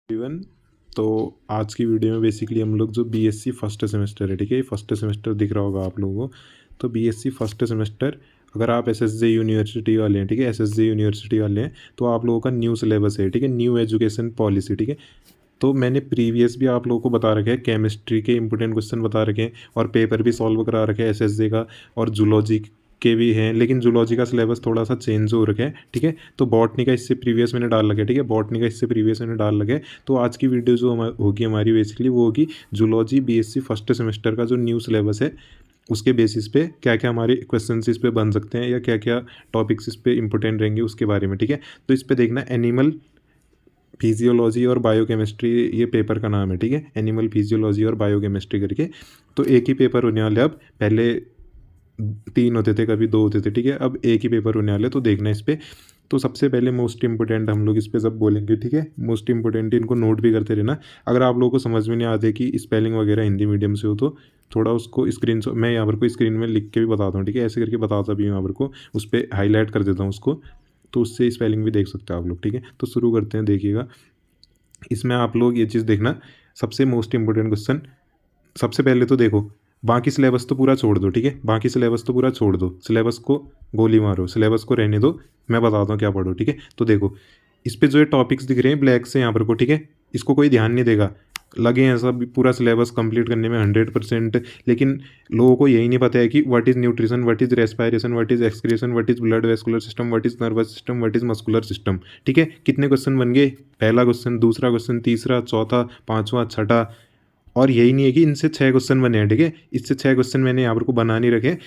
Even तो आज की वीडियो में बेसिकली हम लोग जो बीएससी फर्स्ट सेमेस्टर है, ठीक है, फर्स्ट सेमेस्टर दिख रहा होगा आप लोगों को। तो बीएससी फर्स्ट सेमेस्टर अगर आप एसएसजे यूनिवर्सिटी वाले हैं, ठीक है, एसएसजे यूनिवर्सिटी वाले हैं, तो आप लोगों का न्यू सिलेबस है, ठीक है, न्यू एजुकेशन पॉलिसी, ठीक है। तो मैंने प्रीवियस भी आप लोगों को बता रखे हैं, केमिस्ट्री के इंपॉर्टेंट क्वेश्चन बता रखे हैं और पेपर भी सॉल्व करा रखे हैं एसएसजे का, और जूलॉजी के भी हैं, लेकिन जूलॉजी का सिलेबस थोड़ा सा चेंज हो रखा है, ठीक है। तो बॉटनी का इससे प्रीवियस मैंने डाल रखा है, ठीक है, बॉटनी का इससे प्रीवियस मैंने डाल रखा है। तो आज की वीडियो जो होगी हमारी बेसिकली वो होगी जूलॉजी बीएससी फर्स्ट सेमेस्टर का जो न्यू सिलेबस है उसके बेसिस पे क्या क्या हमारे क्वेश्चन इस पे बन सकते हैं या क्या क्या टॉपिक्स इस पे इंपॉर्टेंट रहेंगे उसके बारे में, ठीक है। तो इस पे देखना एनिमल फिजियोलॉजी और बायोकेमिस्ट्री, ये पेपर का नाम है, ठीक है, एनिमल फिजियोलॉजी और बायोकेमिस्ट्री करके। तो एक ही पेपर होने वाले, अब पहले 3 होते थे, कभी 2 होते थे, ठीक है, अब एक ही पेपर होने वाले। तो देखना इस पर। तो सबसे पहले मोस्ट इंपॉर्टेंट हम लोग इस पे सब बोलेंगे, ठीक है, मोस्ट इंपॉर्टेंट इनको नोट भी करते रहना। अगर आप लोगों को समझ में नहीं आते कि स्पेलिंग वगैरह हिंदी मीडियम से हो तो थोड़ा उसको स्क्रीन मैं यहाँ पर को स्क्रीन में लिख के भी बताता हूँ, ठीक है, ऐसे करके बताता भी हूँ यहाँ पर को, उस पर हाईलाइट कर देता हूँ उसको, तो उससे स्पेलिंग भी देख सकते हो आप लोग, ठीक है। तो शुरू करते हैं, देखिएगा इसमें आप लोग ये चीज़ देखना, सबसे मोस्ट इंपॉर्टेंट क्वेश्चन। सबसे पहले तो देखो, बाकी सिलेबस तो पूरा छोड़ दो, ठीक है, बाकी सिलेबस तो पूरा छोड़ दो, सिलेबस को गोली मारो, सिलेबस को रहने दो, मैं बताता हूँ क्या पढ़ो, ठीक है। तो देखो इस पे जो ये टॉपिक्स दिख रहे हैं ब्लैक से यहाँ पर को, ठीक है, इसको कोई ध्यान नहीं देगा, लगे हैं सब पूरा सिलेबस कंप्लीट करने में 100%, लेकिन लोगों को यही नहीं पता है कि what is nutrition, what is respiration, what is excretion, what is blood vascular system, what is nervous system, what is muscular system, ठीक है। कितने क्वेश्चन बन गए, पहला क्वेश्चन, दूसरा क्वेश्चन, तीसरा, चौथा, पाँचवा, छठा, और यही नहीं है कि इनसे 6 क्वेश्चन बने हैं, ठीक है, इससे 6 क्वेश्चन मैंने यहाँ पर को बना नहीं रखे।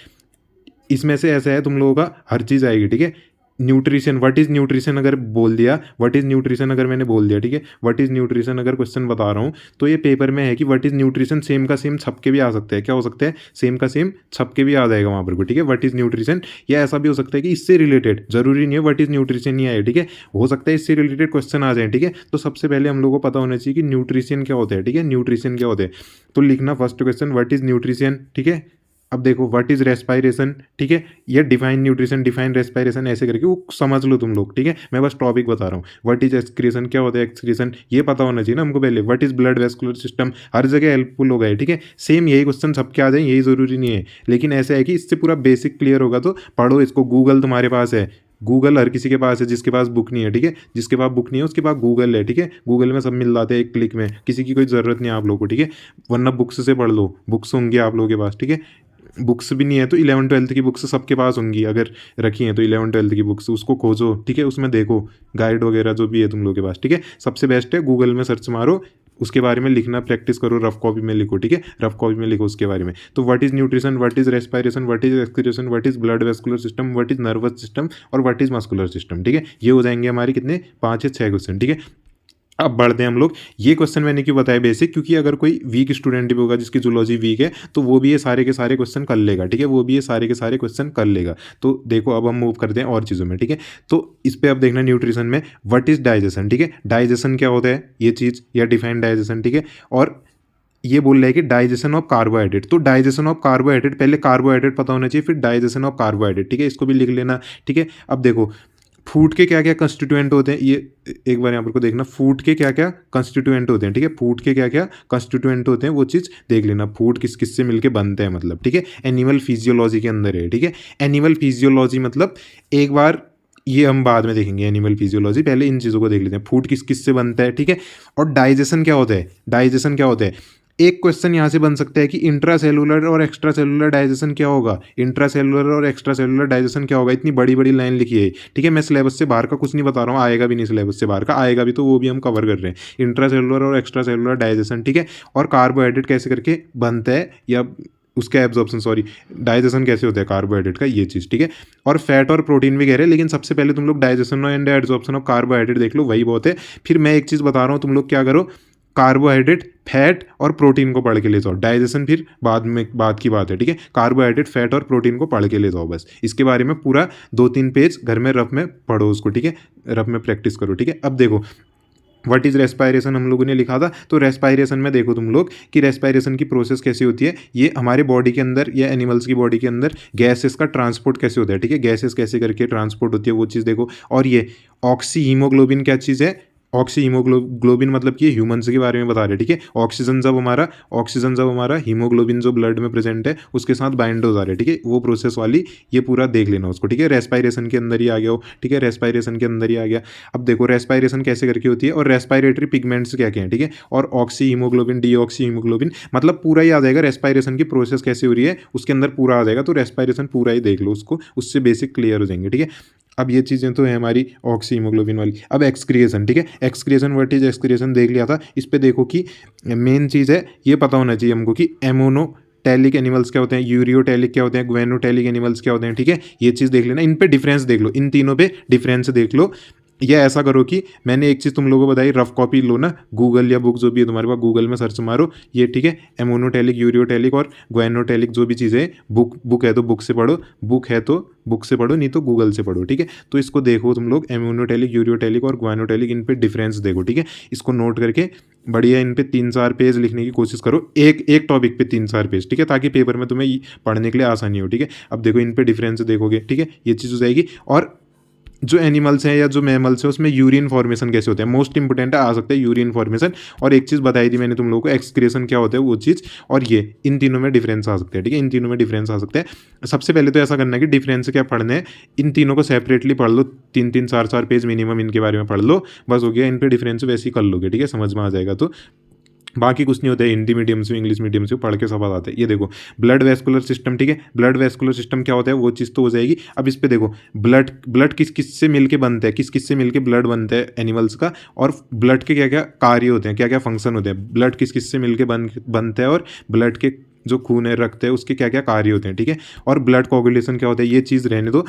इसमें से ऐसा है तुम लोगों का हर चीज़ आएगी, ठीक है। न्यूट्रिशन, व्हाट इज़ न्यूट्रिशन अगर बोल दिया, व्हाट इज़ न्यूट्रिशन अगर मैंने बोल दिया, ठीक है, व्हाट इज़ न्यूट्रिशन अगर क्वेश्चन बता रहा हूँ तो ये पेपर में है कि व्हाट इज़ न्यूट्रिशन सेम का सेम छप के भी आ सकता है, क्या हो सकता है, सेम का सेम छप के भी आ जाएगा वहाँ पर को, ठीक है, व्हाट इज़ न्यूट्रिशन। या ऐसा भी हो सकता है कि इससे रिलेटेड, जरूरी नहीं है व्हाट इज़ न्यूट्रिशन ही आए, ठीक है, हो सकता है इससे रिलेटेड क्वेश्चन आ जाए, ठीक है। तो सबसे पहले हम लोगों को पता होना चाहिए कि न्यूट्रिशन क्या होता है, ठीक है, न्यूट्रिशन क्या होता है। तो लिखना first question what is nutrition, ठीक है। अब देखो व्हाट इज रेस्पायरेशन, ठीक है, या डिफाइन न्यूट्रिशन, डिफाइन रेस्पायरेशन, ऐसे करके वो समझ लो तुम लोग, ठीक है। मैं बस टॉपिक बता रहा हूँ, व्हाट इज एक्सक्रीशन, क्या होता है एक्सक्रीशन, ये पता होना चाहिए ना हमको पहले। What is blood vascular system, हर जगह हेल्पफुल हो गए, ठीक है, सेम यही क्वेश्चन सबके आ जाए यही जरूरी नहीं है, लेकिन ऐसे है कि इससे पूरा बेसिक क्लियर होगा तो पढ़ो इसको। गूगल तुम्हारे पास है, गूगल हर किसी के पास है, जिसके पास बुक नहीं है, ठीक है, जिसके पास बुक नहीं है उसके पास गूगल है, ठीक है, गूगल में सब मिल जाते हैं एक क्लिक में, किसी की कोई ज़रूरत नहीं है आप लोगों को, ठीक है। वरना बुक्स से पढ़ लो, बुक्स होंगी आप लोगों के पास, ठीक है। बुक्स भी नहीं है तो 11वीं 12वीं की बुक्स सबके पास होंगी, अगर रखी हैं तो 11वीं 12वीं की बुक्स उसको खोजो, ठीक है, उसमें देखो गाइड वगैरह जो भी है तुम लोगों के पास, ठीक है। सबसे बेस्ट है गूगल में सर्च मारो, उसके बारे में लिखना प्रैक्टिस करो, रफ कॉपी में लिखो, ठीक है, रफ कॉपी में लिखो उसके बारे में। तो what is nutrition, what is respiration, what is excretion, what is blood vascular system, what is nervous system और व्हाट इज मस्कुलर सिस्टम, ठीक है। ये हो जाएंगे हमारे कितने, 5 या 6 क्वेश्चन, ठीक है। अब बढ़ते हैं हम लोग। ये क्वेश्चन मैंने क्यों बताया बेसिक, क्योंकि अगर कोई वीक स्टूडेंट भी होगा जिसकी जूलॉजी वीक है तो वो भी ये सारे के सारे क्वेश्चन कर लेगा, ठीक है, वो भी ये सारे के सारे क्वेश्चन कर लेगा। तो देखो अब हम मूव करते हैं और चीज़ों में, ठीक है। तो इस पर अब देखना न्यूट्रिशन में व्हाट इज डाइजेशन, ठीक है, डाइजेशन क्या होता है ये चीज़, या डिफाइन डाइजेशन, ठीक है। और ये बोल रहा है कि डाइजेशन ऑफ कार्बोहाइड्रेट, तो डाइजेशन ऑफ कार्बोहाइड्रेट, पहले कार्बोहाइड्रेट पता होना चाहिए फिर डाइजेशन ऑफ कार्बोहाइड्रेट, ठीक है, इसको भी लिख लेना, ठीक है। अब देखो फूड के क्या क्या कंस्टिट्यूएंट होते हैं, ये एक बार यहाँ पर को देखना, फूड के क्या क्या कंस्टिट्यूएंट होते हैं, ठीक है, फूड के क्या क्या कंस्टिट्यूएंट होते हैं वो चीज़ देख लेना, फूड किस किस से मिलके बनते हैं मतलब, ठीक है। एनिमल फिजियोलॉजी के अंदर है, ठीक है। एनिमल फिजियोलॉजी मतलब एक बार ये हम बाद में देखेंगे, एनिमल फिजियोलॉजी, पहले इन चीज़ों को देख लेते हैं, फूड किस किस से बनता है, ठीक है। और डाइजेशन क्या होता है, डाइजेशन क्या होता है, एक क्वेश्चन यहाँ से बन सकता है कि इंट्रा सेलुलर और एक्स्ट्रा सेलुलर डाइजेशन क्या होगा, इंट्रा सेलुलर और एक्स्ट्रा सेलुलर डाइजेशन क्या होगा, इतनी बड़ी बड़ी लाइन लिखी है, ठीक है। मैं सिलेबस से बाहर का कुछ नहीं बता रहा हूँ, आएगा भी नहीं सिलेबस से बाहर का, आएगा भी तो वो भी हम कवर कर रहे हैं, इंट्रा सेलुलर और एक्स्ट्रा सेलुलर डाइजेशन, ठीक है। और कार्बोहाइड्रेट कैसे करके बनता है, या उसका एब्जॉर्प्शन, सॉरी, डाइजेशन कैसे होता है कार्बोहाइड्रेट का, ये चीज़, ठीक है। और फैट और प्रोटीन भी कह रहे हैं, लेकिन सबसे पहले तुम लोग digestion and absorption of carbohydrate देख लो, वही बहुत है। फिर मैं एक चीज़ बता रहा हूँ, तुम लोग क्या करो, कार्बोहाइड्रेट, फैट और प्रोटीन को पढ़ के ले जाओ, डाइजेशन फिर बाद की बात है, ठीक है। कार्बोहाइड्रेट, फैट और प्रोटीन को पढ़ के ले जाओ, बस इसके बारे में पूरा 2-3 पेज घर में रफ में पढ़ो उसको, ठीक है, रफ में प्रैक्टिस करो, ठीक है। अब देखो व्हाट इज़ रेस्पायरेशन हम लोगों ने लिखा था, तो रेस्पायरेशन में देखो तुम लोग कि रेस्पायरेशन की प्रोसेस कैसी होती है, ये हमारे बॉडी के अंदर या एनिमल्स की बॉडी के अंदर गैसेस का ट्रांसपोर्ट कैसे होता है, ठीक है, गैसेस कैसे करके ट्रांसपोर्ट होती है वो चीज़ देखो। और ये ऑक्सी हीमोग्लोबिन क्या चीज़ है, ऑक्सी हीमोग्लोबिन मतलब कि ह्यूमन्स के बारे में बता रहे हैं, ठीक है। ऑक्सीजन जब हमारा हीमोग्लोबिन जो ब्लड में प्रेजेंट है उसके साथ बाइंड हो जा रहा है, ठीक है, वो प्रोसेस वाली ये पूरा देख लेना उसको, ठीक है। रेस्पायरेशन के अंदर ही आ गया हो, ठीक है, रेस्पायरेशन के अंदर ही आ गया। अब देखो रेस्पायरेशन कैसे करके होती है और रेस्पायरेटरी पिगमेंट्स क्या क्या है, ठीक है, और ऑक्सी हीमोग्लोबिन, डीऑक्सी हीमोग्लोबिन, मतलब पूरा ही आ जाएगा। रेस्पायरेशन की प्रोसेस कैसे हो रही है उसके अंदर पूरा आ जाएगा, तो रेस्पायरेशन पूरा ही देख लो उसको, उससे बेसिक क्लियर हो जाएंगे, ठीक है। अब ये चीज़ें तो है हमारी ऑक्सी हीमोग्लोबिन वाली। अब एक्सक्रिएशन, ठीक है, एक्सक्रिएशन व्हाट इज एक्सक्रिएशन देख लिया था। इस पे देखो कि मेन चीज़ है ये पता होना चाहिए हमको कि एमोनोटैलिक एनिमल्स क्या होते हैं, यूरियोटैलिक क्या होते हैं, ग्वेनोटैलिक एनिमल्स क्या होते हैं, ठीक है। ये चीज़ देख लेना, इन पे डिफरेंस देख लो, इन तीनों पे डिफरेंस देख लो। या ऐसा करो कि मैंने एक चीज़ तुम लोगों को बताई, रफ कॉपी लो ना, गूगल या बुक जो भी है तुम्हारे पास, गूगल में सर्च मारो ये, ठीक है, एमोनोटैलिक, यूरियोटैलिक और ग्वेनोटैलिक जो भी चीज़ें है, बुक है तो बुक से पढ़ो, बुक है तो बुक से पढ़ो, नहीं तो गूगल से पढ़ो, ठीक है। तो इसको देखो तुम लोग, एमोनोटैलिक, यूरियोटैलिक और ग्वेनोटैलिक, इन पे डिफरेंस देखो, ठीक है। इसको नोट करके बढ़िया इन पे 3-4 पेज लिखने की कोशिश करो, एक टॉपिक पे 3-4 पेज, ठीक है, ताकि पेपर में तुम्हें पढ़ने के लिए आसानी हो, ठीक है। अब देखो इन पे डिफरेंस देखोगे, ठीक है, ये चीज़ हो जाएगी। और जो एनिमल्स हैं या जो मैमल्स हैं उसमें यूरिन फॉर्मेशन कैसे होते हैं, मोस्ट इंपोर्टेंट है, आ सकता है यूरिन फॉर्मेशन। और एक चीज़ बताई थी मैंने तुम लोगों को, एक्सक्रेशन क्या होता है वो चीज़, और ये इन तीनों में डिफरेंस आ सकते हैं, ठीक है, इन तीनों में डिफरेंस आ सकते हैं। सबसे पहले तो ऐसा करना है कि डिफरेंस क्या पढ़ने हैं, इन तीनों को सेपरेटली पढ़ लो, 3-3, 4-4 पेज मिनिमम इनके बारे में पढ़ लो, बस हो गया। इन पे डिफरेंस वैसे ही कर लोगे, ठीक है, समझ में आ जाएगा। तो बाकी कुछ नहीं होता है, हिंदी मीडियम से इंग्लिश मीडियम से पढ़ के सब आ जाता है। ये देखो ब्लड वेस्कुलर सिस्टम, ठीक है, ब्लड वेस्कुलर सिस्टम क्या होता है वो चीज़ तो हो जाएगी। अब इस पे देखो ब्लड किस किस से मिलके बनता है, किस किस से मिलके ब्लड बनता है एनिमल्स का, और ब्लड के क्या क्या कार्य होते हैं, क्या क्या फंक्शन होते हैं, ब्लड किस किस से मिलके बनता है, और ब्लड के जो खून है रक्त है उसके क्या क्या कार्य होते हैं, ठीक है। और ब्लड कोगुलेशन क्या होता है, ये चीज़ रहने दो,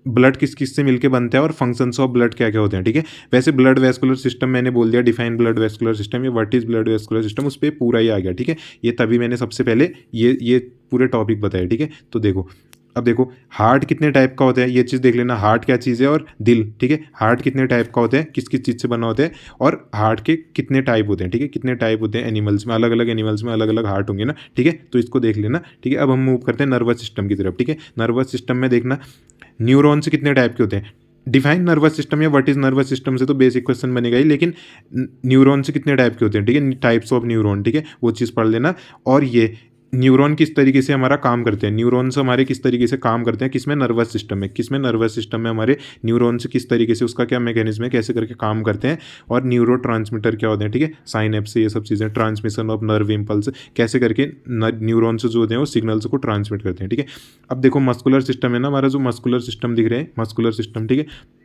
ब्लड किस किस से मिलके बनता है और फंक्शंस ऑफ ब्लड क्या क्या होते हैं, ठीक है। वैसे ब्लड वेस्कुलर सिस्टम मैंने बोल दिया, डिफाइन ब्लड वेस्कुलर सिस्टम, ये what is blood vascular system, उस पर पूरा ही आ गया, ठीक है। ये तभी मैंने सबसे पहले ये पूरे टॉपिक बताया, ठीक है। तो देखो अब देखो हार्ट कितने टाइप का होता है, ये चीज़ देख लेना, हार्ट क्या चीज़ है, और दिल, ठीक है, हार्ट कितने टाइप का होता है, किस किस चीज़ से बना होता है, और हार्ट के कितने टाइप होते हैं, ठीक है, कितने टाइप होते हैं एनिमल्स में, अलग अलग एनिमल्स में अलग अलग हार्ट होंगे ना, ठीक है। तो इसको देख लेना, ठीक है। अब हम मूव करते हैं नर्वस सिस्टम की तरफ, ठीक है। नर्वस सिस्टम में देखना न्यूरॉन्स कितने टाइप के होते हैं, डिफाइन नर्वस सिस्टम या व्हाट इज नर्वस सिस्टम से तो बेसिक क्वेश्चन बनेगा ही, लेकिन न्यूरॉन से कितने टाइप के होते हैं, ठीक है, टाइप्स ऑफ न्यूरॉन, ठीक है, वो चीज़ पढ़ लेना। और ये न्यूरॉन किस तरीके से हमारा काम करते हैं, न्यूरॉन्स हमारे किस तरीके से काम करते हैं, किसमें नर्वस सिस्टम में, किसमें नर्वस सिस्टम में हमारे न्यूरॉन्स किस तरीके से, उसका क्या मैकेनिज्म है, कैसे करके काम करते हैं, और न्यूरो ट्रांसमीटर क्या होते हैं, ठीक है, साइनेप्स ये सब चीज़ें, ट्रांसमिशन ऑफ नर्व इम्पल्स कैसे करके न्यूरॉन्स जो होते हैं वो सिग्नल्स को ट्रांसमिट करते हैं, ठीक है। अब देखो मस्कुलर सिस्टम है ना हमारा, जो मस्कुलर सिस्टम दिख रहे हैं, मस्कुलर सिस्टम, ठीक है।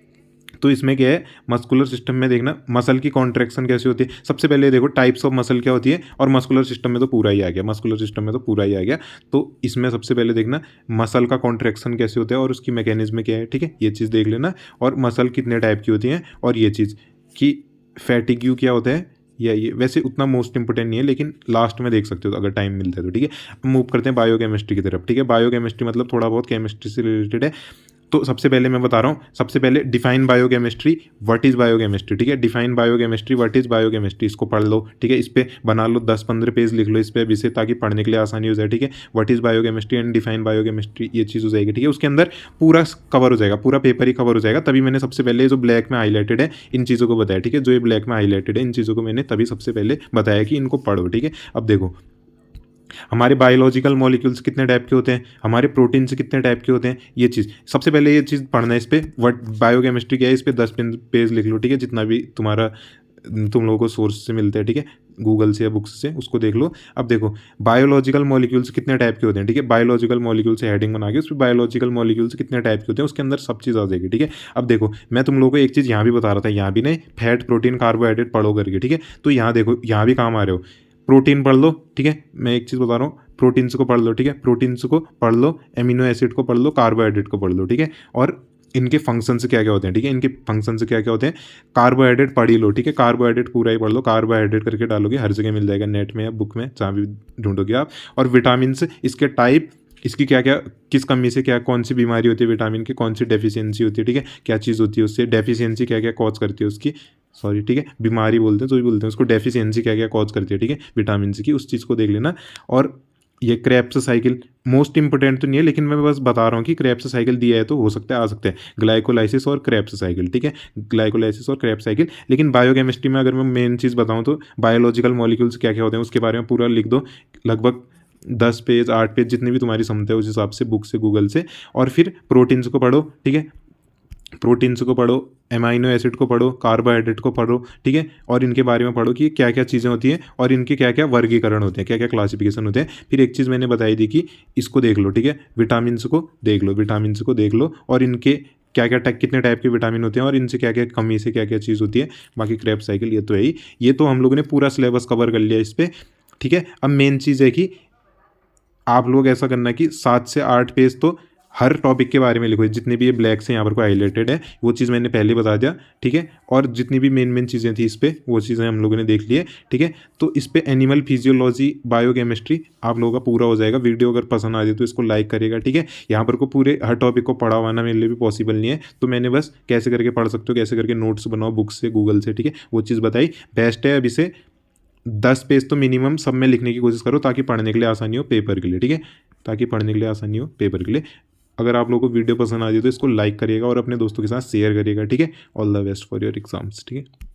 तो इसमें क्या है, मस्कुलर सिस्टम में देखना मसल की कॉन्ट्रैक्शन कैसे होती है। सबसे पहले देखो टाइप्स ऑफ मसल क्या होती है, और मस्कुलर सिस्टम में तो पूरा ही आ गया, मस्कुलर सिस्टम में तो पूरा ही आ गया। तो इसमें सबसे पहले देखना मसल का कॉन्ट्रैक्शन कैसे होता है और उसकी मैकेनिज्म क्या है, ठीक है, ये चीज़ देख लेना। और मसल कितने टाइप की होती हैं, और ये चीज़ कि फैटिग्यू क्या होता है, या ये वैसे उतना मोस्ट इंपोर्टेंट नहीं है, लेकिन लास्ट में देख सकते हो अगर टाइम मिलता है तो, ठीक है। अब मूव करते हैं बायोकेमिस्ट्री की तरफ, ठीक है। बायोकेमिस्ट्री मतलब थोड़ा बहुत केमिस्ट्री से रिलेटेड है। तो सबसे पहले मैं बता रहा हूँ, सबसे पहले define biochemistry, what is biochemistry, ठीक है, define biochemistry, what is biochemistry, इसको पढ़ लो, ठीक है। इस पे बना लो 10-15 पेज लिख लो इस पे विषय, ताकि पढ़ने के लिए आसानी हो जाए, ठीक है। What is biochemistry and define biochemistry, ये चीज़ हो जाएगी, ठीक है। उसके अंदर पूरा कवर हो जाएगा, पूरा पेपर ही कवर हो जाएगा। तभी मैंने सबसे पहले जो ब्लैक में हाईलाइटेड है इन चीज़ों को बताया, ठीक है, जो ये ब्लैक में हाईलाइटेड है इन चीज़ों को मैंने तभी सबसे पहले बताया कि इनको पढ़ो, ठीक है। अब देखो हमारे बायोलॉजिकल मॉलिक्यूल्स कितने टाइप के होते हैं, हमारे प्रोटीन से कितने टाइप के होते हैं, ये चीज़ सबसे पहले ये चीज़ पढ़ना है। इस पर व्हाट बायोकेमिस्ट्री क्या है, इस पर 10 पेज लिख लो, ठीक है, जितना भी तुम्हारा तुम लोगों को सोर्स से मिलता है, ठीक है, गूगल से या बुक्स से, उसको देख लो। अब देखो बायोलॉजिकल मॉलिक्यूल्स कितने टाइप के होते हैं, ठीक है, बायोलॉजिकल मॉलिक्यूल से हेडिंग बना के उस पर बायोलॉजिकल मॉलिक्यूल्स कितने टाइप के होते हैं, उसके अंदर सब चीज़ आ जाएगी, ठीक है। अब देखो मैं तुम लोगों को एक चीज़ यहाँ भी बता रहा था, यहाँ भी नहीं, फैट प्रोटीन कार्बोहाइड्रेट पढ़ो करके, ठीक है। तो यहाँ देखो यहाँ भी काम आ रहे हो, प्रोटीन पढ़ लो, ठीक है, मैं एक चीज़ बता रहा हूँ, प्रोटीन्स को पढ़ लो, ठीक है, प्रोटीन्स को पढ़ लो, एमिनो एसिड को पढ़ लो, कार्बोहाइड्रेट को पढ़ लो, ठीक है। और इनके फंक्शंस क्या क्या होते हैं, ठीक है, इनके फंक्शंस क्या क्या होते हैं। कार्बोहाइड्रेट पढ़ ही लो, ठीक है, कार्बोहाइड्रेट पूरा ही पढ़ लो, कार्बोहाइड्रेट करके डालोगे हर जगह मिल जाएगा, नेट में या बुक में जहाँ भी ढूंढोगे आप। और विटामिन, इसके टाइप, इसकी क्या क्या, किस कमी से क्या कौन सी बीमारी होती है विटामिन की, कौन सी डेफिशिएंसी होती है, ठीक है, क्या चीज़ होती है उससे, डेफिशिएंसी क्या क्या कॉज करती है उसकी, सॉरी, ठीक है, बीमारी बोलते हैं जो भी बोलते हैं उसको, डेफिशिएंसी क्या क्या कॉज करती है, ठीक है, विटामिन सी की, उस चीज़ को देख लेना। और ये क्रेब्स साइकिल मोस्ट इंपोर्टेंट तो नहीं है, लेकिन मैं बस बता रहा हूँ कि क्रेब्स साइकिल दिया है तो हो सकता है आ सकता है, ग्लाइकोलाइसिस और क्रेब्स साइकिल, ठीक है, ग्लाइकोलाइसिस और क्रेब्स साइकिल। लेकिन बायोकेमिस्ट्री में अगर मैं मेन चीज़ बताऊँ तो बायोलॉजिकल मॉलिक्यूल्स क्या क्या होते हैं उसके बारे में पूरा लिख दो, लगभग 10 पेज 8 पेज जितनी भी तुम्हारी क्षमता है उस हिसाब से बुक से गूगल से। और फिर प्रोटीन्स को पढ़ो, ठीक है, प्रोटीन्स को पढ़ो, एमाइनो एसिड को पढ़ो, कार्बोहाइड्रेट को पढ़ो, ठीक है, और इनके बारे में पढ़ो कि क्या क्या चीज़ें होती हैं और इनके क्या क्या वर्गीकरण होते हैं, क्या क्या क्लासिफिकेशन होते हैं। फिर एक चीज़ मैंने बताई थी कि इसको देख लो, ठीक है, विटामिन्स को देख लो, विटामिन्स को देख लो और इनके क्या क्या कितने टाइप के विटामिन होते हैं और इनसे क्या क्या कमी से क्या क्या चीज़ होती है। बाकी क्रेब्स साइकिल ये तो है ही, ये तो हम लोगों ने पूरा सिलेबस कवर कर लिया इस पर, ठीक है। अब मेन चीज़ है कि आप लोग ऐसा करना कि 7 से 8 पेज तो हर टॉपिक के बारे में लिखो, जितने भी ये ब्लैक से यहाँ पर को हाईलाइटेड है वो चीज़ मैंने पहले बता दिया, ठीक है। और जितनी भी मेन मेन चीज़ें थी इस पर वो चीज़ें हम लोगों ने देख ली है, ठीक है। तो इस पर एनिमल फिजियोलॉजी बायोकेमिस्ट्री आप लोगों का पूरा हो जाएगा। वीडियो अगर पसंद आ जाए तो इसको लाइक करिएगा, ठीक है। यहाँ पर को पूरे हर टॉपिक को पढ़ा हुआ ना मेरे लिए भी पॉसिबल नहीं है, तो मैंने बस कैसे करके पढ़ सकते हो, कैसे करके नोट्स बनाओ बुक से गूगल से, ठीक है, वो चीज़ बताई। बेस्ट है अभी से 10 पेज तो मिनिमम सब में लिखने की कोशिश करो ताकि पढ़ने के लिए आसानी हो पेपर के लिए, ठीक है, ताकि पढ़ने के लिए आसानी हो पेपर के लिए। अगर आप लोगों को वीडियो पसंद आ जाए तो इसको लाइक करिएगा और अपने दोस्तों के साथ शेयर करिएगा, ठीक है। All the best for your exams, ठीक है।